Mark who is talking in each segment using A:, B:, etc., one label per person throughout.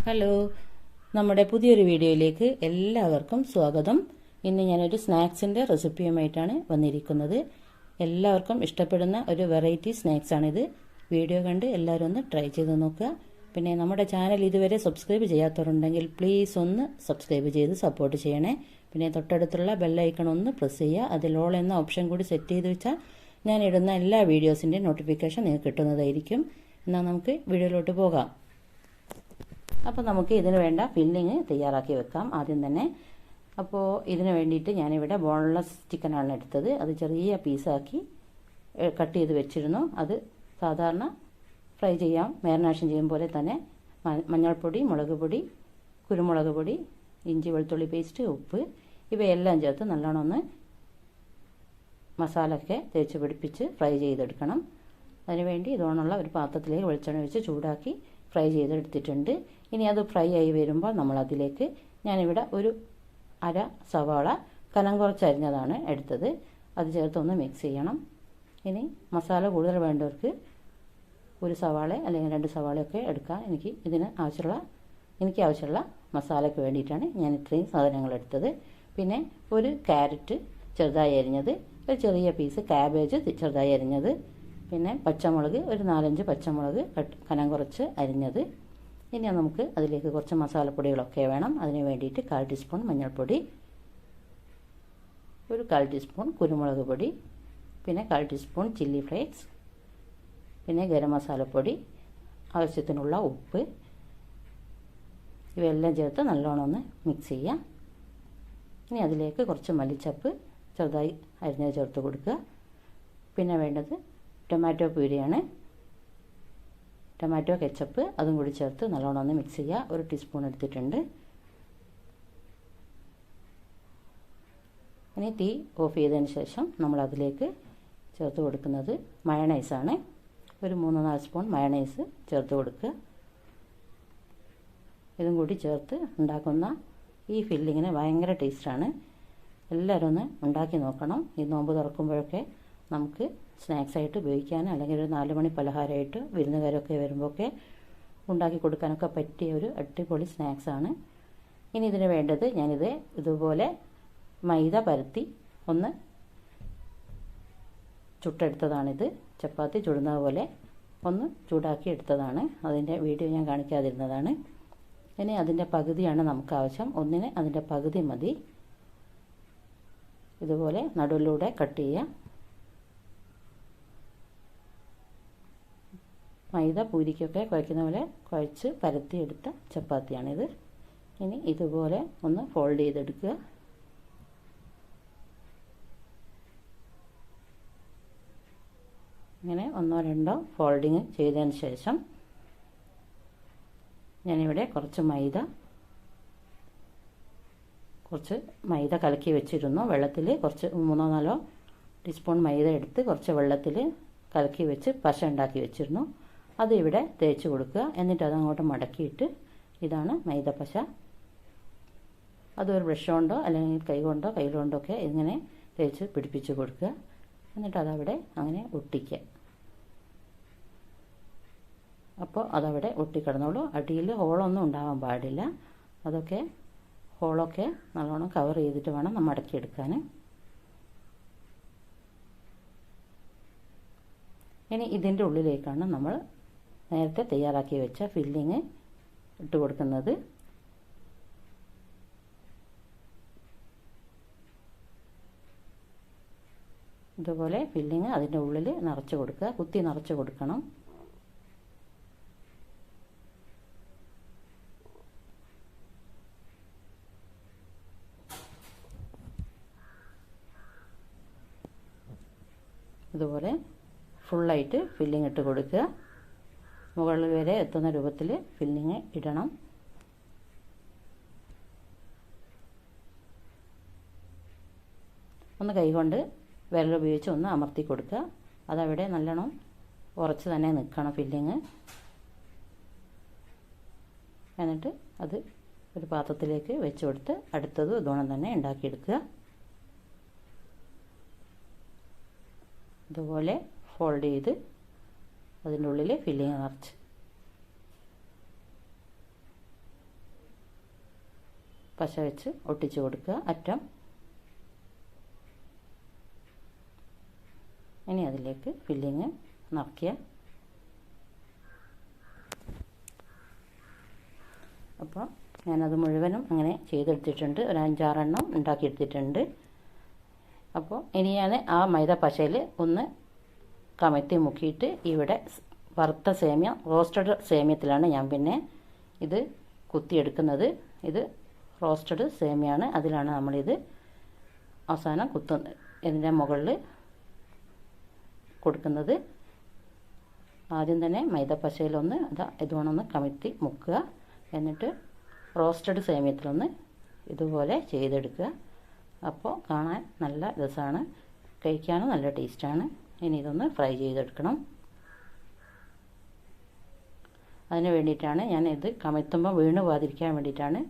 A: Hello, നമ്മുടെ പുതിയൊരു വീഡിയോയിലേക്ക് എല്ലാവർക്കും സ്വാഗതം. ഇന്ന് ഞാനൊരു സ്നാക്സിൻ്റെ റെസിപ്പിയുമായിട്ടാണ് വന്നിരിക്കുന്നത്. എല്ലാവർക്കും ഇഷ്ടപ്പെടുന്ന ഒരു വെറൈറ്റി സ്നാക്സാണിത്. വീഡിയോ കണ്ട് എല്ലാവരും ഒന്ന് ട്രൈ ചെയ്ത് നോക്കുക. പിന്നെ നമ്മുടെ ചാനൽ ഇതുവരെ സബ്സ്ക്രൈബ് ചെയ്യാത്തവരുണ്ടെങ്കിൽ പ്ലീസ് ഒന്ന് സബ്സ്ക്രൈബ് ചെയ്ത് സപ്പോർട്ട് ചെയ്യണേ. പിന്നെ തൊട്ടടുത്തുള്ള ബെല്ലൈക്കൺ ഒന്ന് പ്രസ് ചെയ്യുക. അതിൽ ഓൾ എന്ന ഓപ്ഷൻ കൂടി സെറ്റ് ചെയ്ത് വെച്ചാൽ ഞാനിടുന്ന എല്ലാ വീഡിയോസിൻ്റെ നോട്ടിഫിക്കേഷൻ നിങ്ങൾക്ക് കിട്ടുന്നതായിരിക്കും. എന്നാൽ നമുക്ക് വീഡിയോയിലോട്ട് പോകാം. അപ്പോൾ നമുക്ക് ഇതിന് വേണ്ട ഫില്ലിങ് തയ്യാറാക്കി വെക്കാം ആദ്യം തന്നെ. അപ്പോൾ ഇതിന് വേണ്ടിയിട്ട് ഞാനിവിടെ ബോൺലെസ് ചിക്കനാണ് എടുത്തത്. അത് ചെറിയ പീസാക്കി കട്ട് ചെയ്ത് വെച്ചിരുന്നു. അത് സാധാരണ ഫ്രൈ ചെയ്യാം, മാരിനേഷൻ ചെയ്യും പോലെ തന്നെ മഞ്ഞൾപ്പൊടി, മുളക് പൊടി, കുരുമുളക് പൊടി, ഇഞ്ചി വെളുത്തുള്ളി പേസ്റ്റ്, ഉപ്പ് ഇവയെല്ലാം ചേർത്ത് നല്ലോണം ഒന്ന് മസാലയൊക്കെ തേച്ച് പിടിപ്പിച്ച് ഫ്രൈ ചെയ്തെടുക്കണം. അതിനുവേണ്ടി ഇതോണുള്ള ഒരു പാത്രത്തിലേക്ക് വെളിച്ചെണ്ണ വെച്ച് ചൂടാക്കി ഫ്രൈ ചെയ്തെടുത്തിട്ടുണ്ട്. ഇനി അത് ഫ്രൈ ആയി വരുമ്പോൾ നമ്മളതിലേക്ക് ഞാനിവിടെ ഒരു അര സവാള കനം കുറച്ചരിഞ്ഞതാണ് എടുത്തത്. അത് ചേർത്തൊന്ന് മിക്സ് ചെയ്യണം. ഇനി മസാല കൂടുതൽ വേണ്ടവർക്ക് ഒരു സവാള അല്ലെങ്കിൽ 2 സവാളയൊക്കെ എടുക്കാം. എനിക്ക് ആവശ്യമുള്ള മസാലയ്ക്ക് വേണ്ടിയിട്ടാണ് ഞാൻ ഇത്രയും സാധനങ്ങൾ എടുത്തത്. പിന്നെ ഒരു ക്യാരറ്റ് ചെറുതായി അരിഞ്ഞത്, ഒരു ചെറിയ പീസ് കാബേജ് ചെറുതായി അരിഞ്ഞത്, പിന്നെ പച്ചമുളക് ഒരു 4-5 പച്ചമുളക് കനം കുറച്ച് അരിഞ്ഞത്. ഇനി നമുക്ക് അതിലേക്ക് കുറച്ച് മസാലപ്പൊടികളൊക്കെ വേണം. അതിന് വേണ്ടിയിട്ട് 1/4 ടീസ്പൂൺ മഞ്ഞൾപ്പൊടി, ഒരു 1/4 ടീസ്പൂൺ കുരുമുളക് പൊടി, പിന്നെ 1/4 ടീസ്പൂൺ ചില്ലി ഫ്ലേക്സ്, പിന്നെ ഗരം മസാലപ്പൊടി, ആവശ്യത്തിനുള്ള ഉപ്പ് ഇവയെല്ലാം ചേർത്ത് നല്ലോണം ഒന്ന് മിക്സ് ചെയ്യാം. ഇനി അതിലേക്ക് കുറച്ച് മല്ലിച്ചപ്പ് ചെറുതായി അരിഞ്ഞത് ചേർത്ത് കൊടുക്കുക. പിന്നെ വേണ്ടത് ടൊമാറ്റോ പ്യൂരിയാണ്, ടൊമാറ്റോ കെച്ചപ്പ് അതും കൂടി ചേർത്ത് നല്ലോണം ഒന്ന് മിക്സ് ചെയ്യുക. 1 ടീസ്പൂൺ എടുത്തിട്ടുണ്ട്. ഇനി തീ ഓഫ് ചെയ്തതിന് ശേഷം നമ്മൾ അതിലേക്ക് ചേർത്ത് കൊടുക്കുന്നത് മയണൈസാണ്. ഒരു 3-4 സ്പൂൺ മയണൈസ് ചേർത്ത് കൊടുക്കുക. ഇതും കൂടി ചേർത്ത് ഉണ്ടാക്കുന്ന ഈ ഫില്ലിങ്ങിന് ഭയങ്കര ടേസ്റ്റാണ്. എല്ലാവരും ഒന്ന് ഉണ്ടാക്കി നോക്കണം. ഈ നോമ്പ് തുറക്കുമ്പോഴൊക്കെ നമുക്ക് സ്നാക്സായിട്ട് ഉപയോഗിക്കാൻ, അല്ലെങ്കിൽ ഒരു 4 മണി പലഹാരമായിട്ട് വിരുന്നുകാരൊക്കെ വരുമ്പോഴൊക്കെ ഉണ്ടാക്കി കൊടുക്കാനൊക്കെ പറ്റിയ ഒരു അടിപൊളി സ്നാക്സാണ്. ഇനി ഇതിന് വേണ്ടത് ഞാനിത് ഇതുപോലെ മൈദ പരത്തി ഒന്ന് ചുട്ടെടുത്തതാണിത്. ചപ്പാത്തി ചുടുന്നത് പോലെ ഒന്ന് ചൂടാക്കി എടുത്തതാണ്. അതിൻ്റെ വീഡിയോ ഞാൻ കാണിക്കാതിരുന്നതാണ്. ഇനി അതിൻ്റെ പകുതിയാണ് നമുക്ക് ആവശ്യം. ഒന്നിന് അതിൻ്റെ പകുതി മതി. ഇതുപോലെ നടുവിലൂടെ കട്ട് ചെയ്യാം. മൈദ പൂരിക്കൊക്കെ കുഴയ്ക്കുന്ന പോലെ കുഴച്ച് പരത്തിയെടുത്ത ചപ്പാത്തിയാണിത്. ഇനി ഇതുപോലെ ഒന്ന് ഫോൾഡ് ചെയ്തെടുക്കുക. ഇങ്ങനെ 1-2 ഫോൾഡിങ് ചെയ്തതിന് ശേഷം ഞാനിവിടെ കുറച്ച് മൈദ കലക്കി വെച്ചിരുന്നു വെള്ളത്തിൽ. കുറച്ച് 3-4 ടീസ്പൂൺ മൈദ എടുത്ത് കുറച്ച് വെള്ളത്തിൽ കലക്കി വെച്ച് പശ ഉണ്ടാക്കി വെച്ചിരുന്നു. അത് ഇവിടെ തേച്ച് കൊടുക്കുക. എന്നിട്ട് അതങ്ങോട്ട് മടക്കിയിട്ട് ഇതാണ് മൈദപ്പശ. അതൊരു ബ്രഷ് കൊണ്ടോ അല്ലെങ്കിൽ കൈകൊണ്ടോ ഒക്കെ ഇങ്ങനെ തേച്ച് പിടിപ്പിച്ച് കൊടുക്കുക. എന്നിട്ട് അതവിടെ അങ്ങനെ ഒട്ടിക്കുക. അപ്പോൾ അതവിടെ ഒട്ടിക്കിടന്നോളൂ. അടിയിൽ ഹോളൊന്നും ഉണ്ടാവാൻ പാടില്ല. അതൊക്കെ ഹോളൊക്കെ നല്ലോണം കവർ ചെയ്തിട്ട് വേണം നമ്മൾ മടക്കിയെടുക്കാൻ. ഇനി ഇതിൻ്റെ ഉള്ളിലേക്കാണ് നമ്മൾ നേരത്തെ തയ്യാറാക്കി വെച്ച ഫില്ലിങ് ഇട്ട് കൊടുക്കുന്നത്. ഇതുപോലെ ഫില്ലിങ് അതിൻ്റെ ഉള്ളിൽ നിറച്ച് കൊടുക്കുക. കുത്തി നിറച്ച് കൊടുക്കണം. ഇതുപോലെ ഫുള്ളായിട്ട് ഫില്ലിങ് ഇട്ട് കൊടുക്കുക. മുകളിൽ വരെ എത്തുന്ന രൂപത്തിൽ ഫില്ലിങ് ഇടണം. ഒന്ന് കൈകൊണ്ട് വിരലുപയോഗിച്ച് ഒന്ന് അമർത്തി കൊടുക്കുക. അതവിടെ നല്ലോണം ഉറച്ച് തന്നെ നിൽക്കണം ഫില്ലിങ്. എന്നിട്ട് അത് ഒരു പാത്രത്തിലേക്ക് വെച്ച് കൊടുത്ത് അടുത്തത് ഇതോണം തന്നെ ഉണ്ടാക്കിയെടുക്കുക. ഇതുപോലെ ഫോൾഡ് ചെയ്ത് അതിൻ്റെ ഉള്ളിൽ ഫില്ലിങ് നിറച്ച് പശ വെച്ച് ഒട്ടിച്ചു കൊടുക്കുക അറ്റം. ഇനി അതിലേക്ക് ഫില്ലിങ് നിറയ്ക്കുക. അപ്പോൾ ഞാനത് മുഴുവനും അങ്ങനെ ചെയ്തെടുത്തിട്ടുണ്ട്. ഒരു 5-6 എണ്ണം ഉണ്ടാക്കിയെടുത്തിട്ടുണ്ട്. അപ്പോൾ ഇനി ഞാൻ ആ മൈദ പശയിൽ ഒന്ന് കമഴ്ത്തി മുക്കിയിട്ട് ഇവിടെ വറുത്ത സേമിയ, റോസ്റ്റഡ് സേമിയത്തിലാണ് ഞാൻ പിന്നെ ഇത് കുത്തിയെടുക്കുന്നത്. ഇത് റോസ്റ്റഡ് സേമിയാണ്, അതിലാണ് നമ്മളിത് അവസാനം ഇതിൻ്റെ മുകളിൽ കൊടുക്കുന്നത്. ആദ്യം തന്നെ മൈദ പശയിലൊന്ന് ഇതുകൊണ്ടൊന്ന് കമഴ്ത്തി മുക്കുക. എന്നിട്ട് റോസ്റ്റഡ് സേമിയത്തിലൊന്ന് ഇതുപോലെ ചെയ്തെടുക്കുക. അപ്പോൾ കാണാൻ നല്ല രസമാണ്, കഴിക്കാനും നല്ല ടേസ്റ്റാണ്. ഇനി ഇതൊന്ന് ഫ്രൈ ചെയ്തെടുക്കണം. അതിന് വേണ്ടിയിട്ടാണ് ഞാൻ ഇത് കമഴ്ത്തുമ്പോൾ വീണ് പോകാതിരിക്കാൻ വേണ്ടിയിട്ടാണ്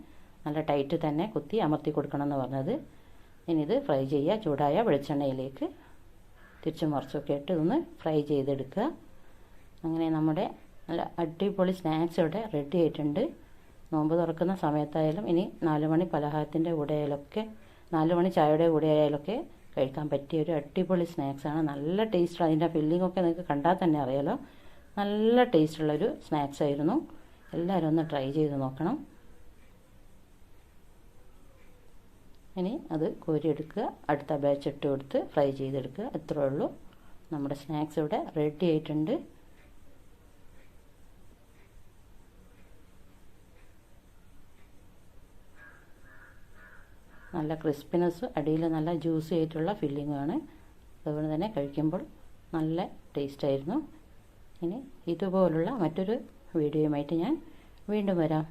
A: നല്ല ടൈറ്റ് തന്നെ കുത്തി അമർത്തി കൊടുക്കണം എന്ന് പറഞ്ഞത്. ഇനി ഇത് ഫ്രൈ ചെയ്യുക. ചൂടായ വെളിച്ചെണ്ണയിലേക്ക് തിരിച്ചും മറിച്ചൊക്കെ ഇട്ട് ഇതൊന്ന് ഫ്രൈ ചെയ്തെടുക്കുക. അങ്ങനെ നമ്മുടെ നല്ല അടിപൊളി സ്നാക്സ് ഇവിടെ റെഡി ആയിട്ടുണ്ട്. നോമ്പ് തുറക്കുന്ന സമയത്തായാലും ഇനി 4 മണി പലഹാരത്തിൻ്റെ കൂടെ ആയാലൊക്കെ 4 മണി ചായയുടെ കൂടെ ആയാലൊക്കെ കഴിക്കാൻ പറ്റിയ ഒരു അടിപൊളി സ്നാക്സാണ്. നല്ല ടേസ്റ്റാണ്. അതിൻ്റെ ഫില്ലിങ്ങൊക്കെ നിങ്ങൾക്ക് കണ്ടാൽ തന്നെ അറിയാലോ. നല്ല ടേസ്റ്റുള്ളൊരു സ്നാക്സ് ആയിരുന്നു. എല്ലാവരും ഒന്ന് ട്രൈ ചെയ്ത് നോക്കണം. ഇനി അത് കോരിയെടുക്കുക. അടുത്ത ബാച്ച് ഇട്ട് കൊടുത്ത് ഫ്രൈ ചെയ്തെടുക്കുക. ഇത്രയേ ഉള്ളൂ. നമ്മുടെ സ്നാക്സ് ഇവിടെ റെഡി ആയിട്ടുണ്ട്. നല്ല ക്രിസ്പിനെസ്, അടിയിൽ നല്ല ജ്യൂസി ആയിട്ടുള്ള ഫില്ലിങ്ങാണ്. അതുപോലെ തന്നെ കഴിക്കുമ്പോൾ നല്ല ടേസ്റ്റായിരുന്നു. ഇനി ഇതുപോലുള്ള മറ്റൊരു വീഡിയോയുമായിട്ട് ഞാൻ വീണ്ടും വരാം.